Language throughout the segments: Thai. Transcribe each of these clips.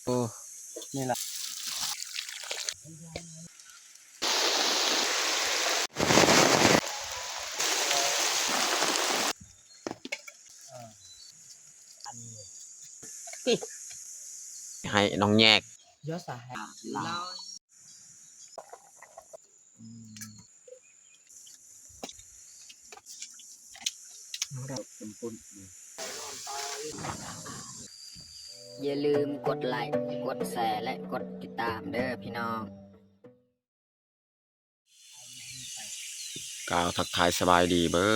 โอ้นี่แหละให้น้องแยกยศสาหะเราเราเป็นคนอย่าลืมกดไลค์กดแชร์และกดติดตามเด้อพี่น้องกล่าวทักทายสบายดีเบิ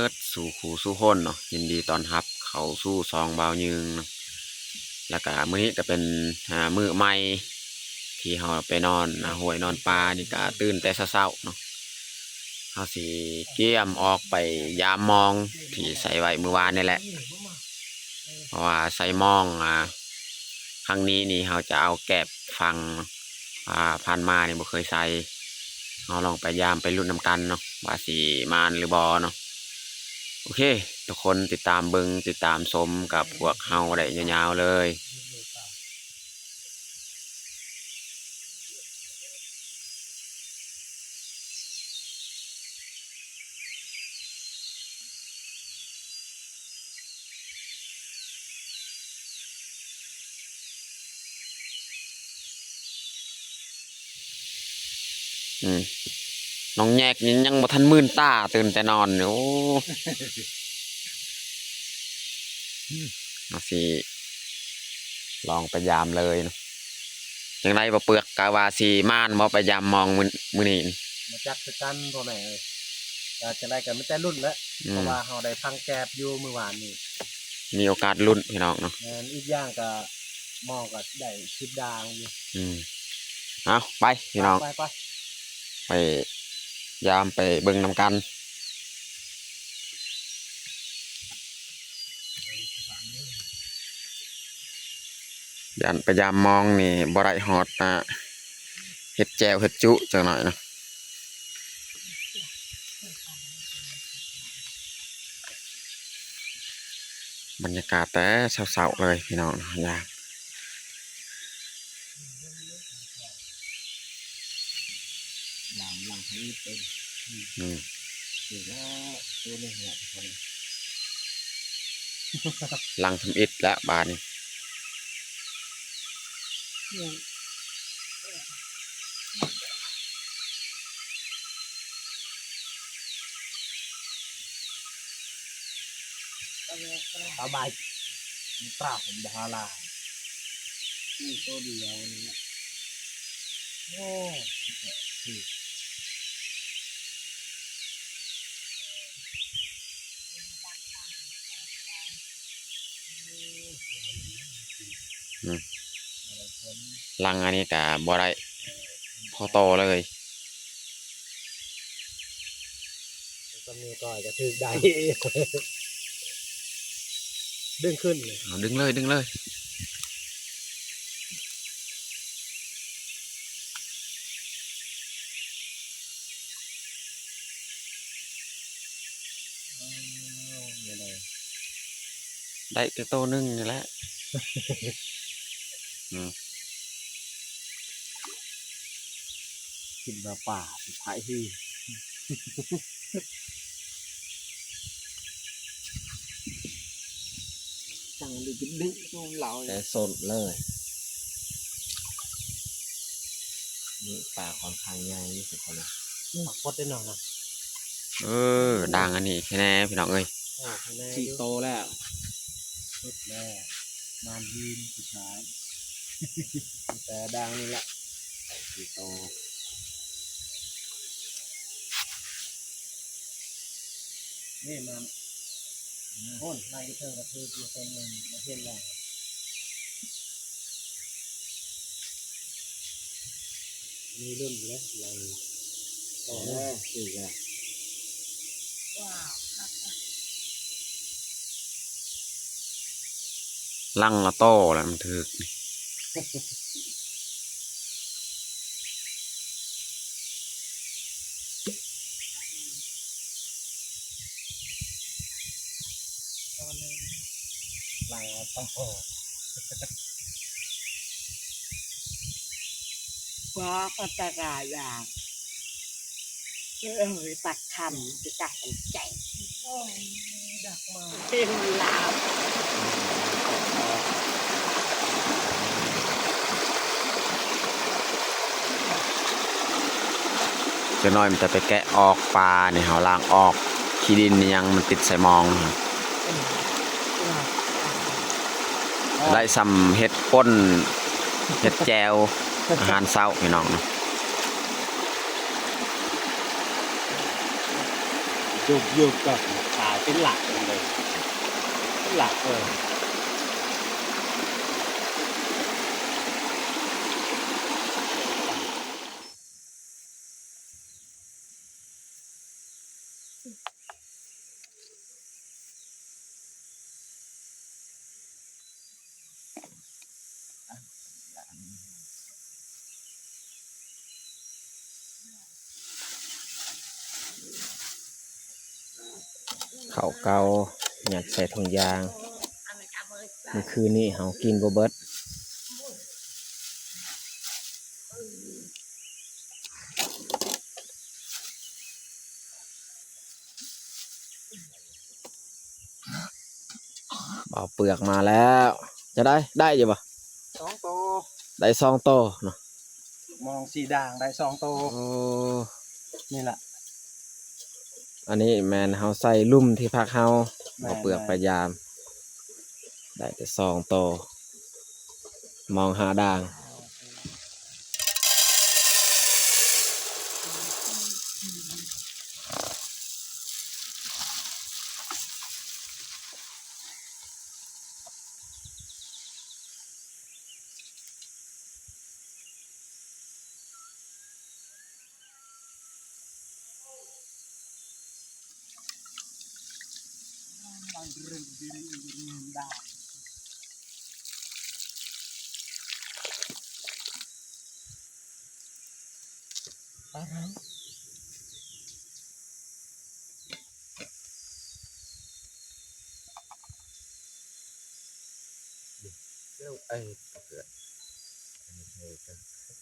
ดสู่ขู่สู่คนเนาะยินดีตอนรับเขาสู้ซองบาวยืงเนาะแล้วก็มื้อนี้ก็เป็นมื้อใหม่ที่เราไปนอนห้วยนอนปลานี่ก็ตื่นแต่เช้าๆเนาะเราสิเกี่ยมออกไปยามมองที่ใส่ไว้เมื่อวานนี่แหละเพราะว่าใส่มองครั้งนี้นี่เราจะเอาแกบฟังพันมานี่บ่เคยใส่เราลองไปยามไปรุ่นนำกันเนาะว่าสีมานหรือบอเนาะโอเคทุกคนติดตามเบิงติดตามชมกับพวกเฮาได้ยาวๆเลยน้องแยกยังบ่ทันมื่นตาตื่นแต่นอนโอ้มาสิลองไปยามเลยเนาะยังไงบ่เปลือกกาวาสีม่านบ่ไปยามมองมื้อนี้มาจักสกันพ่อแม่เลยจะได้กันไม่แต่รุ่นแล้วเพราะว่าเราได้พังแกบอยู่เมื่อวานนี่มีโอกาสลุ้นพี่น้องเนาะอีกอย่างก็มองก็ได้10 ดาวอยู่เอาไปพี่น้องไปยามไปเบิ่งนำกันยันไปยามมองนี่บ่ได้ฮอดเฮ็ดแจวเฮ็ดจุจังหน่อยเนาะบรรยากาศแต่เช้าๆเลยพี่น้องยากหลังนี้เป็นถือว่าตัวเล็กเนี่ยคนลังทำอิฐและบานนี่สบายปราบผมดาราตัวเดียวนี่โอ้ลังอันนี้กับบ่ได้พอโตเลยก็มีก็จะถือได้ดึงขึ้นเลยดึงเลยดึงเลยได้แต่โตนึงนี่แหละกินมาป่าไผ่ที่จังเลยดึงตัวเราแต่สดเลยนี่ป่าค่อนข้างใหญ่ที่สุดคนละปักพดได้หน่อยนะดังอันนี้แค่แน่พี่น้องเอ้ยสี่โตแล้วพดแล้วนานยืนสุดท้ายแต่ดังนี่แหละสี่โตนี่มันโอนไล่เธอกระทืบตัวเต็มเลยมาเทียนแรงมีรุ่นเลยไล่ต่อแรกสี่แหละลังละโตแล้วมันถึกไล่ต่อ ว้าก็ตะกายอย่างตักคำจะตักกันใจดักมาเป็นลาว เจะน้อยมันจะไปแกะออกปลาเนี่ยเขาล้างออกขี้ดินนี่ยังมันติดใส่มองนะได้ซ้ำเห็ดป้นเห็ดแจวอาหารเช้าพี่น้องเนาะ ยุบกับขายเป็นหลักเลยเป็นหลักเลย ข้าวเก่าอยากใส่ถุงยางเมื่อคืนนี้เขากินบ่เบิดเอาเปลือกมาแล้ว จะได้อยู่ปะ 2 โต ได้2 โตเนาะ มองสีด่างได้2 โต โอ้ นี่แหละ อันนี้แมนเฮาใส่ลุ่มที่พักเฮา แม่น เอาเปลือกไปยาม ได้แต่2 โต มองหาด่าง บางเรื่องดีด่าง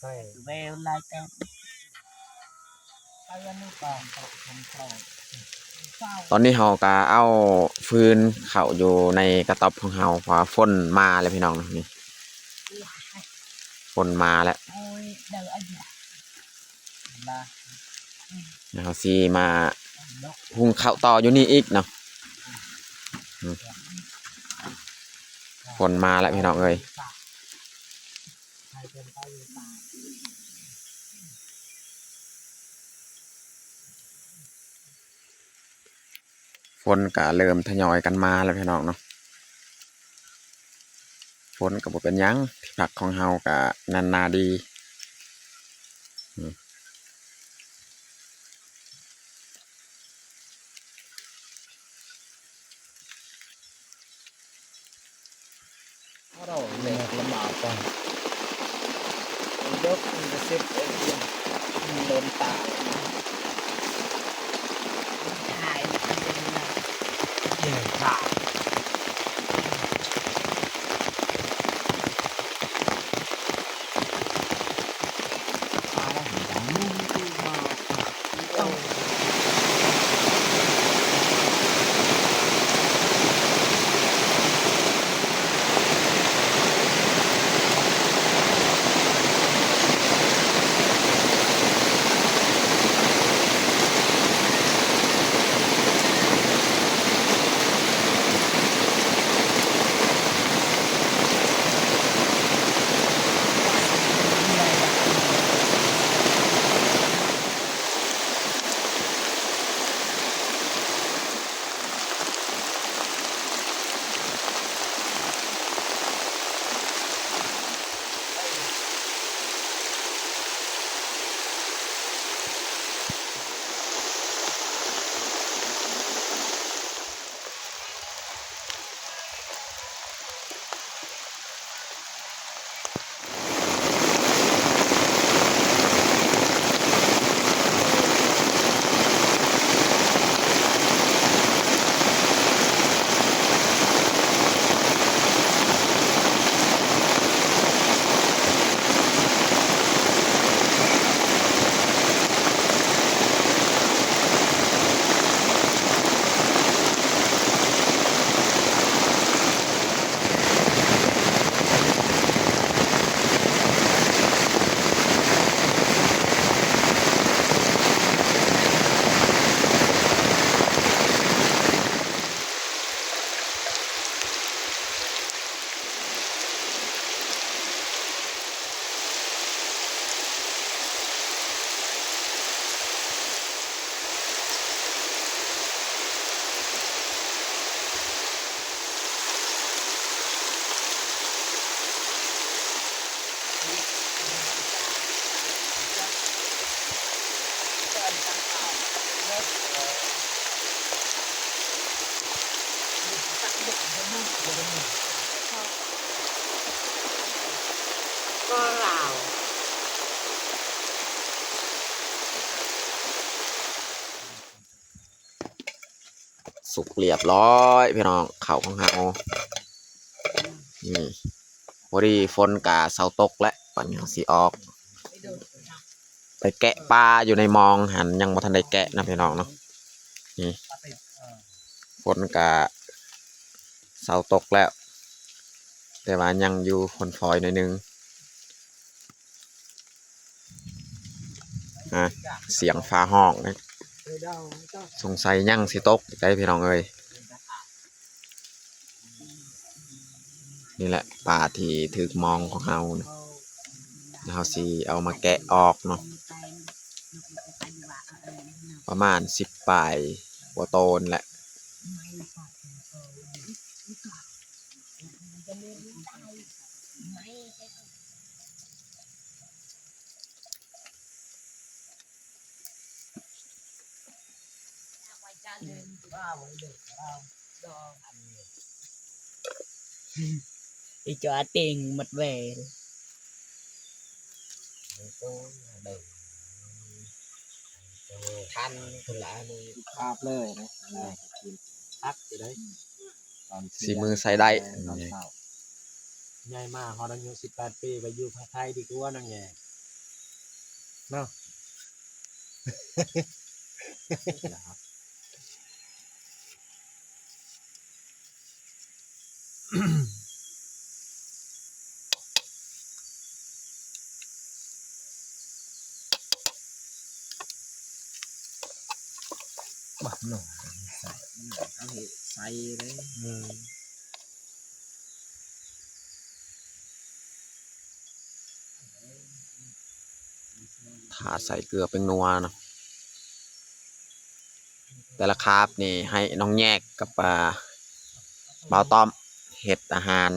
ใช่แววลายแต้มไปวันนี้ก่อนทำกรอบ ตอนนี้เฮาก็เอาฟืนเข้าอยู่ในกระต๊อบของเฮาเพราะว่าฝนมาแล้วพี่น้องเนาะนี่ฝนมาแล้ว โอ้ยเดี๋ยวอายุ นะ เดี๋ยวเฮาสิมาหุงข้าวต่ออยู่นี่อีกเนาะอืมฝนมาแล้วพี่น้องเอ้ยฝนก็เริ่มทยอยกันมาแล้วพี่น้องเนาะฝนก็บ่เป็นหยังที่พักของเฮาก็นันนาดีอืม เราเล็กลำบากก่อนยกมันจะเซ็ตเองมันโดนตา ถ่ายมันเป็นอะไร เกี่ยวขา ฝ ก็เรา สุกเรียบร้อยพี่น้องเข่าของเฮานี่พอดีฝนกาเสาตกและปัญญาสีออกไปแกะปลาอยู่ในมองหันยังบ่ทันได้แกะนะพี่น้องเนาะนี่ฝนกาเสาตกแล้วแต่ว่ายังอยู่ฝนฟอยหน่อยนึงเสียงฟ้าห้องนะสงสัยยังสิตกได้พี่น้องเอ้ยนี่แหละปลาที่ถึกมองของเฮานะเฮาสิเอามาแกะออกเนาะประมาณ10 ปลายหัวโตนแหละอีจอติงหมดเวล ทันคนละนี่ภาพเลยนะกินพักอยู่ได้ สีมือใส่ได้ ใหญ่มากเขาอายุ18 ปีไปอยู่ภาคไทยดีกว่านั่งแง่เนาะ บักหน่อยใส่เอาเหใส่เลยถ้าใส่เกลือเป็นนัวเนาะแต่ละคาบนี่ให้น้องแยกกับบ่าวต้อมเห็ดอาหาร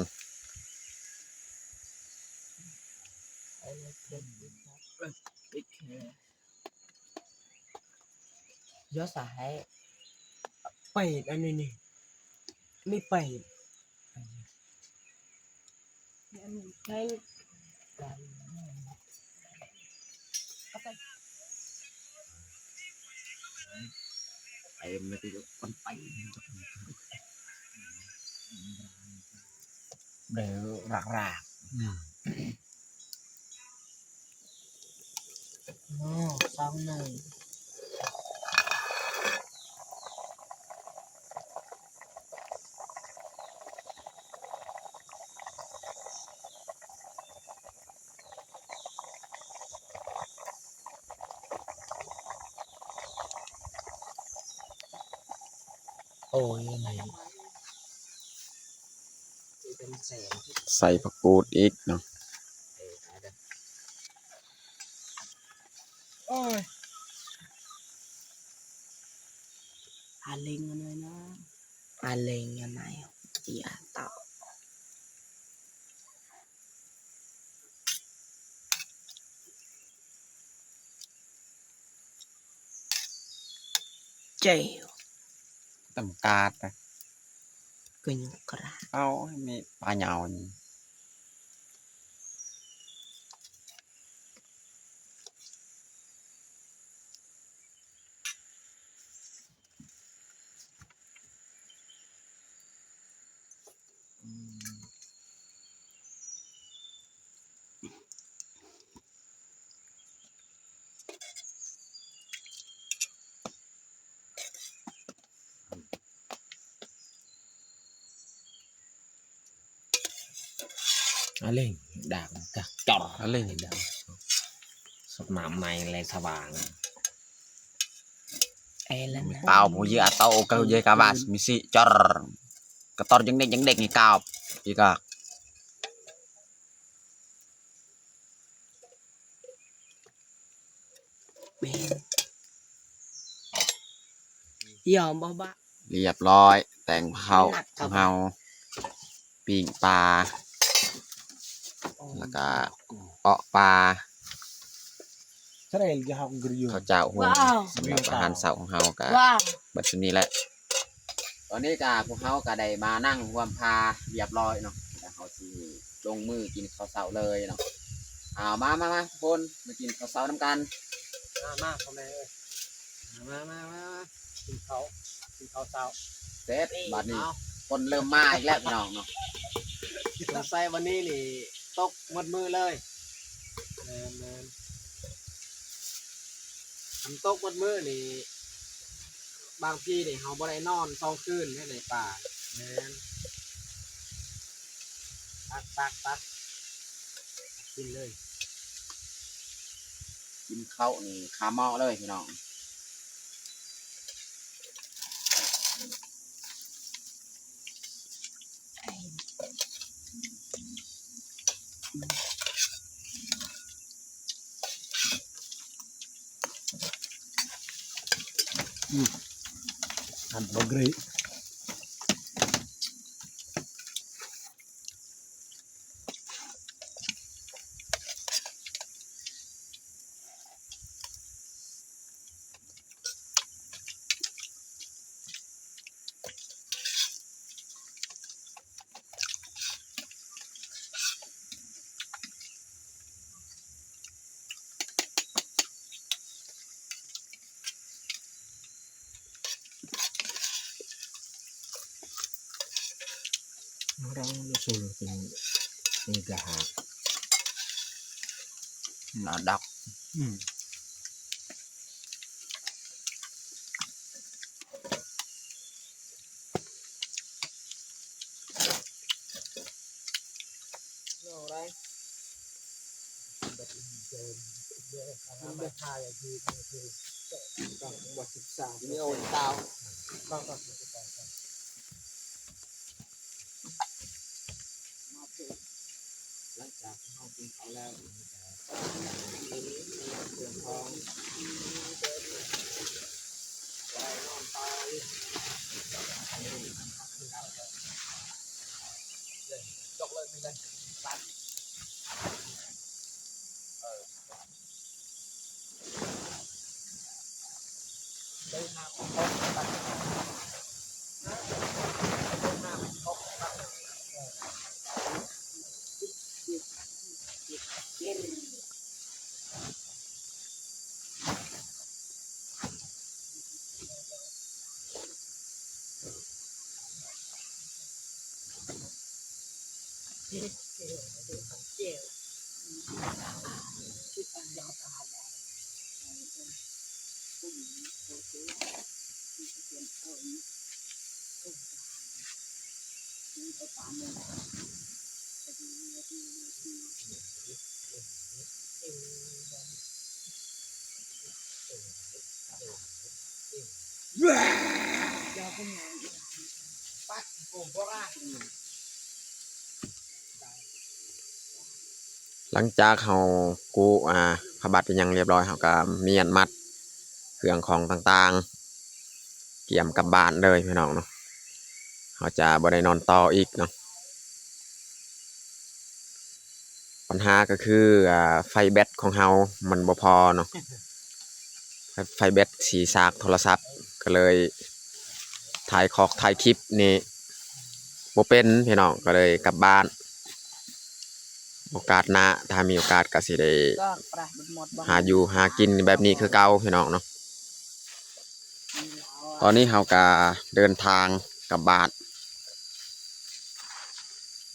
ยอดสาย ไปอันนี้นี่ไม่ไปไปไม่ได้มันไปเดี๋ยวรากโอ้สองหนึ่งโอ้ยไหน ใส่ผักกูดอีกเนาะ โอ้ย อาเลงอะไรนะอาเลงยังไงอีอาเต่าเจียว ตำกาดนะ ก็ยังกระ เอาให้มีปลาเหยานี่ อะไรด่างกะจอด อะไร ด่างสดน้ำในอะไรสว่าง เอลัน tao mau je atau kau je kawas misi cor ketor jeng dek ni kau jika เบนยอมบ่บะ เรียบร้อยแต่งเผาของเฮาปิ้งปลาแล้วก็เปาะปลา ใช่เลยจะhọc gửi ข้าวเจ้าหุงสำหรับอาหารเสาร์ของเฮาก็ ว้าว บัดนี้แหละ ตอนนี้ก็พวกเขาก็ได้มานั่งรวมพาเรียบร้อยเนาะแล้วเขาสิลงมือกินข้าวเช้าเลยเนาะมาทุกคนมากินข้าวเช้าน้ำกัน มาพ่อแม่เอ้ยมากินเขาเช้า เสร็จบัดนี้คนเริ่มมาอีกแล้วพี่น้องเนาะ สงสัยวันนี้นี่ตกหมดมือเลยแมนทำตกหมดมือนี่บางทีนี่เขาบ่ได้นอน2 คืนในป่าแมนตักกินเลย กินข้าวนี่คาหม้อเลยพี่น้องอันบกรีเราสูงเป็นกระหา หนาดัก อะไรมันไม่ทายอย่างที่คือต้องวัด13นี่โอนเตาต้องหลังจากที่เรากินเขาแล้วเตรียมพร้อมนอนตายจกเลยไม่ได้ตัดได้น้ำเขาตัดน้ำเขาตัดปัดโอ้โหว่า หลังจากเขากูพระบัตรเป็นยังเรียบร้อยเขาก็เมียนมัดเครื่องของต่างๆเกี่ยมกลับบ้านเลยพี่น้องเนาะเขาจะบ่ได้นอนต่ออีกเนาะปัญหาก็คือไฟแบตของเรามันบ่พอเนาะไฟแบตสีซากโทรศัพท์ก็เลยถ่ายคลิปนี่บ่เป็นพี่น้องก็เลยกลับบ้านโอกาสหน้าถ้ามีโอกาสก็สิได้หาอยู่หากินแบบนี้คือเก่าพี่น้องเนาะตอนนี้เราก็เดินทางกลับบ้าน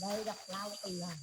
đây đặt lao từ lần